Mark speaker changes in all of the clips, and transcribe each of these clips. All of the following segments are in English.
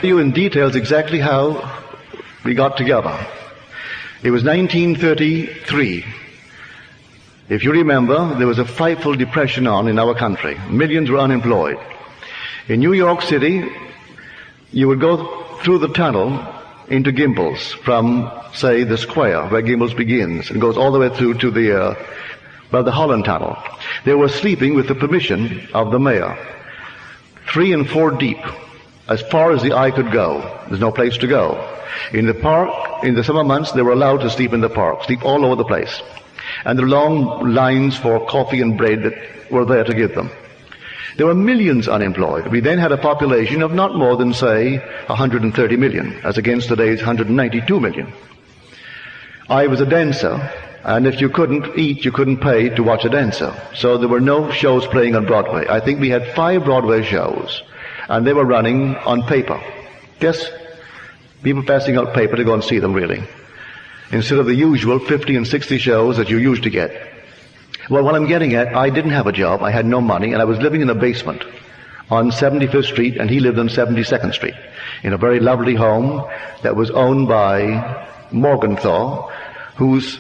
Speaker 1: You in details exactly how we got together. It was 1933. If you remember, there was a frightful depression on in our country. Millions were unemployed. In New York City, you would go through the tunnel into Gimbels from, say, the square where Gimbels begins and goes all the way through to the Holland Tunnel. They were sleeping with the permission of the mayor. 3 and 4 deep, as far as the eye could go. There's no place to go. In the park, in the summer months, they were allowed to sleep in the park, sleep all over the place. And there were long lines for coffee and bread that were there to give them. There were millions unemployed. We then had a population of not more than, say, 130 million, as against today's 192 million. I was a dancer, and if you couldn't eat, you couldn't pay to watch a dancer. So there were no shows playing on Broadway. I think we had 5 Broadway shows, and they were running on paper. Yes, people passing out paper to go and see them, really, instead of the usual 50 and 60 shows that you used to get. Well, what I'm getting at, I didn't have a job, I had no money, and I was living in a basement on 75th Street, and he lived on 72nd Street, in a very lovely home that was owned by Morgenthau, whose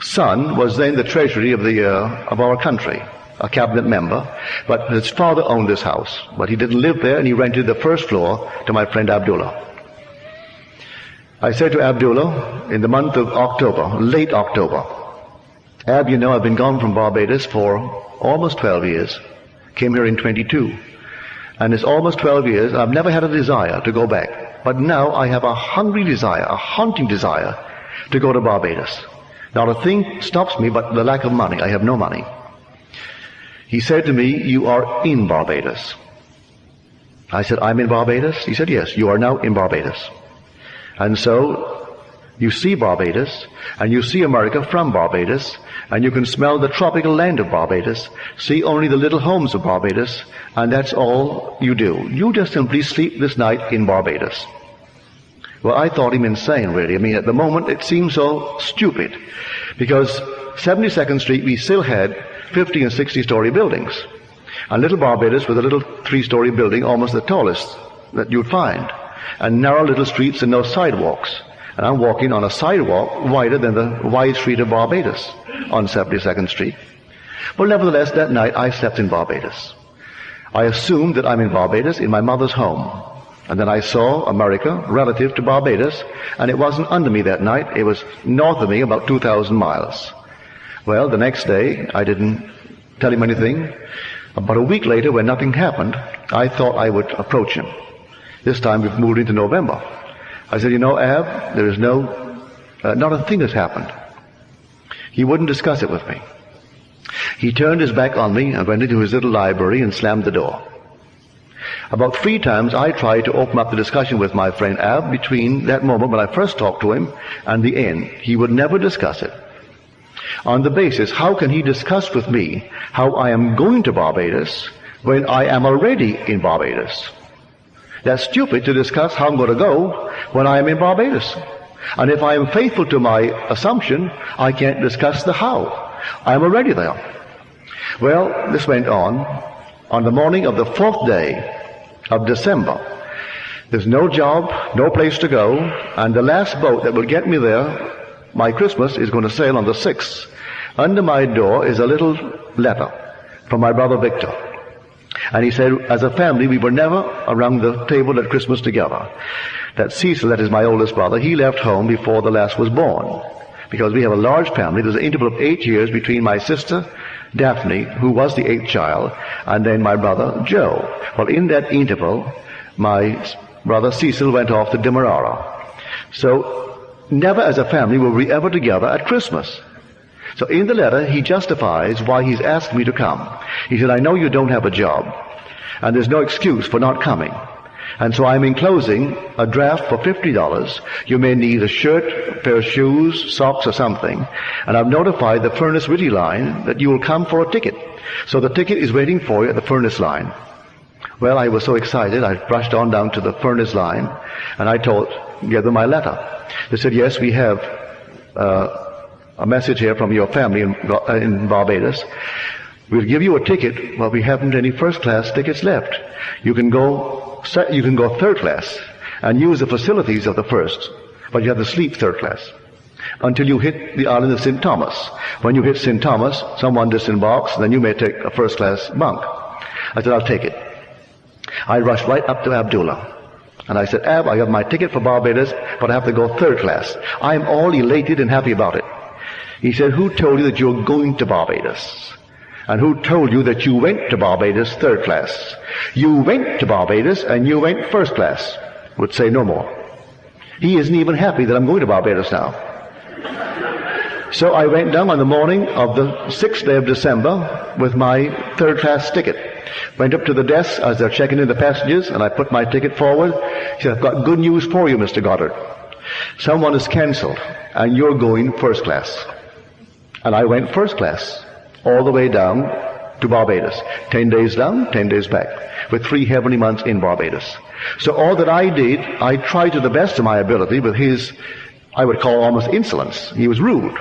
Speaker 1: son was then the treasury of our country, a cabinet member, but his father owned this house, but he didn't live there, and he rented the first floor to my friend Abdullah. I said to Abdullah in the month of October, late October, Ab, you know, I've been gone from Barbados for almost 12 years. Came here in 22. And it's almost 12 years. I've never had a desire to go back. But now I have a hungry desire, a haunting desire to go to Barbados. Not a thing stops me but the lack of money. I have no money. He said to me, you are in Barbados. I said, I'm in Barbados? He said, yes, you are now in Barbados. And so you see Barbados, and you see America from Barbados, and you can smell the tropical land of Barbados, see only the little homes of Barbados, and that's all you do. You just simply sleep this night in Barbados. Well, I thought him insane, really. I mean, at the moment, it seemed so stupid, because 72nd Street, we still had 50 and 60-story buildings. And little Barbados was a little 3-story building, almost the tallest that you'd find, and narrow little streets and no sidewalks. And I'm walking on a sidewalk wider than the wide street of Barbados on 72nd Street. But nevertheless, that night I slept in Barbados. I assumed that I'm in Barbados, in my mother's home. And then I saw America relative to Barbados, and it wasn't under me that night. It was north of me, about 2,000 miles. Well, the next day, I didn't tell him anything. About a week later, when nothing happened, I thought I would approach him. This time we've moved into November. I said, you know, Ab, there is not a thing has happened. He wouldn't discuss it with me. He turned his back on me and went into his little library and slammed the door. About 3 times I tried to open up the discussion with my friend Ab between that moment when I first talked to him and the end. He would never discuss it. On the basis, how can he discuss with me how I am going to Barbados when I am already in Barbados? That's stupid to discuss how I'm going to go when I am in Barbados. And if I am faithful to my assumption, I can't discuss the how. I'm already there. Well, this went on. On the morning of the 4th day of December, there's no job, no place to go, and the last boat that will get me there, my Christmas, is going to sail on the 6th. Under my door is a little letter from my brother Victor. And he said, as a family, we were never around the table at Christmas together. That Cecil, that is my oldest brother, he left home before the last was born. Because we have a large family, there's an interval of 8 years between my sister, Daphne, who was the 8th child, and then my brother, Joe. Well, in that interval, my brother Cecil went off to Demerara. So, never as a family were we ever together at Christmas. So in the letter, he justifies why he's asked me to come. He said, I know you don't have a job, and there's no excuse for not coming. And so I'm enclosing a draft for $50. You may need a shirt, a pair of shoes, socks, or something. And I've notified the Furnace Whitty line that you will come for a ticket. So the ticket is waiting for you at the Furnace line. Well, I was so excited, I rushed on down to the Furnace line, and I gave them my letter. They said, yes, we have a message here from your family in Barbados. We'll give you a ticket, but we haven't any first-class tickets left. You can go third class and use the facilities of the first, but you have to sleep third class until you hit the island of St. Thomas. When you hit St. Thomas, someone disembarks, then you may take a first-class bunk. I said, I'll take it. I rushed right up to Abdullah. And I said, Ab, I have my ticket for Barbados, but I have to go third class. I'm all elated and happy about it. He said, who told you that you're going to Barbados? And who told you that you went to Barbados third class? You went to Barbados and you went first class. Would say no more. He isn't even happy that I'm going to Barbados now. So I went down on the morning of the 6th day of December with my third class ticket. Went up to the desk as they're checking in the passengers, and I put my ticket forward. He said, I've got good news for you, Mr. Goddard. Someone has cancelled, and you're going first class. And I went first class, all the way down to Barbados. 10 days down, 10 days back, with 3 heavenly months in Barbados. So all that I did, I tried to the best of my ability with his, I would call almost insolence. He was rude.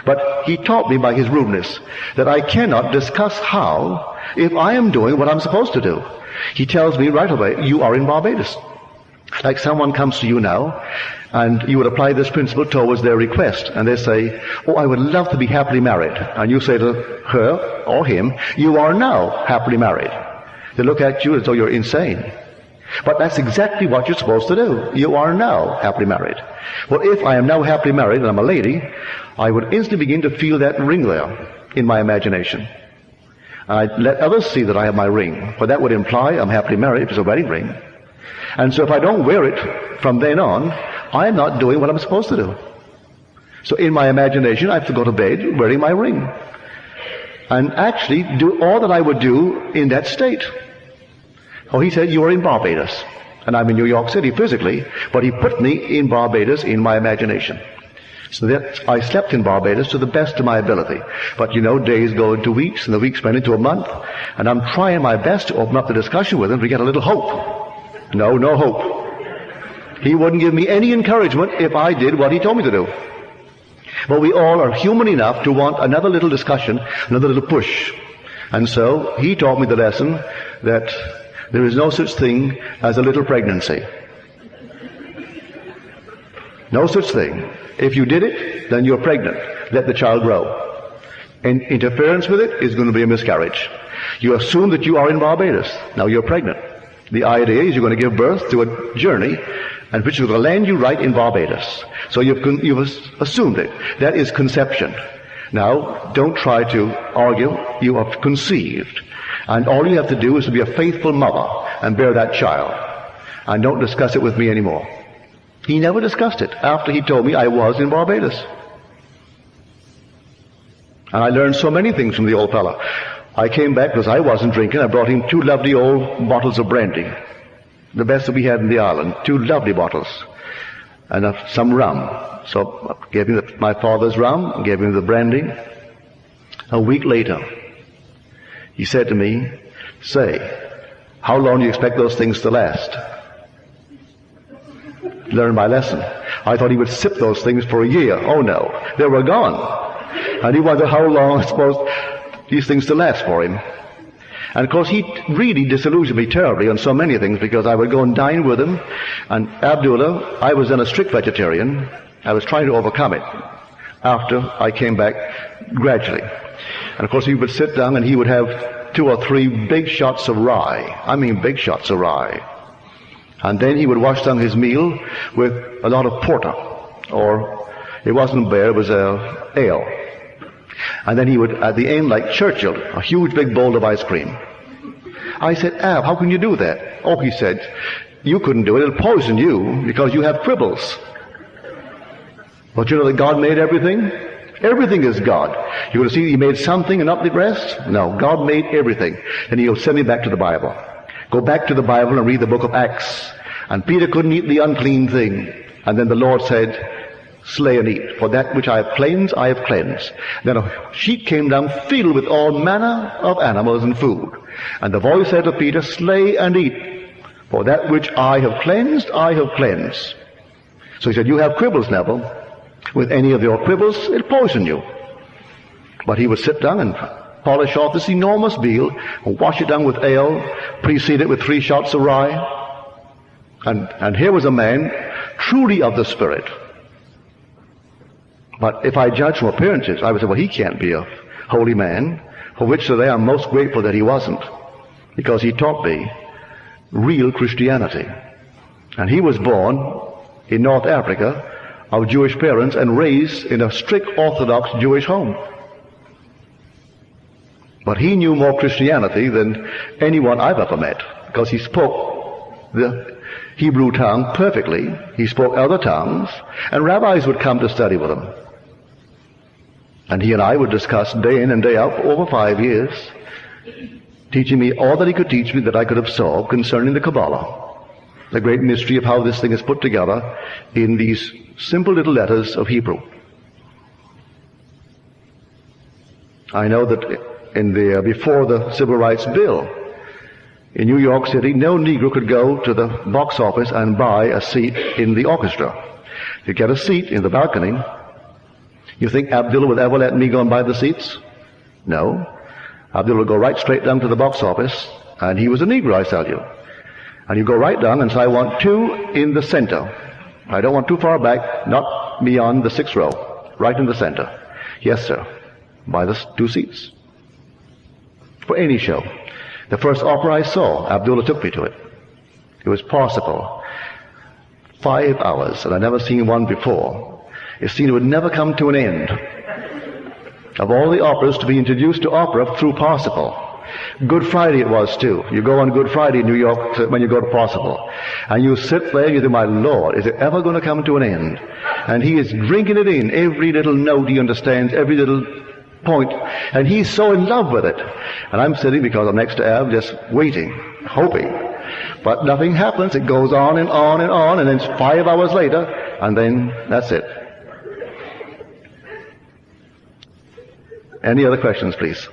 Speaker 1: But he taught me by his rudeness that I cannot discuss how if I am doing what I'm supposed to do. He tells me right away, you are in Barbados. Like someone comes to you now, and you would apply this principle towards their request, and they say, oh, I would love to be happily married. And you say to her or him, you are now happily married. They look at you as though you're insane. But that's exactly what you're supposed to do. You are now happily married. Well, if I am now happily married and I'm a lady, I would instantly begin to feel that ring there in my imagination. And I'd let others see that I have my ring, for that would imply I'm happily married if it's a wedding ring. And so if I don't wear it from then on, I'm not doing what I'm supposed to do. So in my imagination, I have to go to bed wearing my ring. And actually do all that I would do in that state. Oh, he said, you are in Barbados. And I'm in New York City physically, but he put me in Barbados in my imagination. So that I slept in Barbados to the best of my ability. But you know, days go into weeks, and the weeks went into a month, and I'm trying my best to open up the discussion with him to get a little hope. No hope. He wouldn't give me any encouragement if I did what he told me to do. But we all are human enough to want another little discussion, another little push. And so he taught me the lesson that there is no such thing as a little pregnancy. No such thing. If you did it, then you're pregnant. Let the child grow. And interference with it is going to be a miscarriage. You assume that you are in Barbados. Now you're pregnant. The idea is you're going to give birth to a journey, and which is going to land you right in Barbados. So you've assumed it. That is conception. Now, don't try to argue. You have conceived. And all you have to do is to be a faithful mother and bear that child. And don't discuss it with me anymore. He never discussed it after he told me I was in Barbados. And I learned so many things from the old fellow. I came back because I wasn't drinking. I brought him 2 lovely old bottles of brandy. The best that we had in the island. 2 lovely bottles. And some rum. So I gave him my father's rum, gave him the brandy. A week later, he said to me, say, how long do you expect those things to last? Learn my lesson. I thought he would sip those things for a year. Oh no, they were gone. And he wondered how long I supposed these things to last for him. And of course he really disillusioned me terribly on so many things, because I would go and dine with him. And Abdullah, I was then a strict vegetarian. I was trying to overcome it after I came back gradually. And of course he would sit down and he would have 2 or 3 big shots of rye. I mean big shots of rye. And then he would wash down his meal with a lot of porter, or it wasn't beer, it was ale. And then he would, at the end, like Churchill, a huge big bowl of ice cream. I said, Ab, how can you do that? Oh, he said, you couldn't do it. It'll poison you because you have quibbles. But you know that God made everything? Everything is God. You want to see He made something and not the rest? No, God made everything. And He'll send me back to the Bible. Go back to the Bible and read the book of Acts. And Peter couldn't eat the unclean thing. And then the Lord said, slay and eat. For that which I have cleansed, I have cleansed. Then a sheet came down filled with all manner of animals and food. And the voice said to Peter, slay and eat. For that which I have cleansed, I have cleansed. So he said, you have quibbles, Neville. With any of your quibbles, it'll poison you. But he would sit down and polish off this enormous veal, wash it down with ale, precede it with 3 shots of rye. And here was a man truly of the Spirit. But if I judge from appearances, I would say, well, he can't be a holy man, for which today I'm most grateful that he wasn't, because he taught me real Christianity. And he was born in North Africa of Jewish parents and raised in a strict Orthodox Jewish home. But he knew more Christianity than anyone I've ever met, because he spoke the Hebrew tongue perfectly. He spoke other tongues, and rabbis would come to study with him. And he and I would discuss day in and day out for over 5 years, teaching me all that he could teach me that I could absorb concerning the Kabbalah, the great mystery of how this thing is put together in these simple little letters of Hebrew. I know that before the Civil Rights Bill, in New York City, no Negro could go to the box office and buy a seat in the orchestra. To get a seat in the balcony, you think Abdullah would ever let me go and buy the seats? No. Abdullah would go right straight down to the box office, and he was a Negro, I tell you. And you go right down and say, I want 2 in the center. I don't want too far back, not beyond the 6th row, right in the center. Yes, sir. Buy the 2 seats. For any show. The first opera I saw, Abdullah took me to it. It was Parsifal. 5 hours, and I'd never seen one before. It seemed it would never come to an end. Of all the operas to be introduced to opera through Parsifal. Good Friday it was too. You go on Good Friday in New York when you go to Parsifal. And you sit there and you think, my Lord, is it ever going to come to an end? And he is drinking it in. Every little note he understands, every little point. And he's so in love with it. And I'm sitting, because I'm next to Ab, just waiting, hoping. But nothing happens. It goes on and on and on. And then it's 5 hours later. And then that's it. Any other questions, please?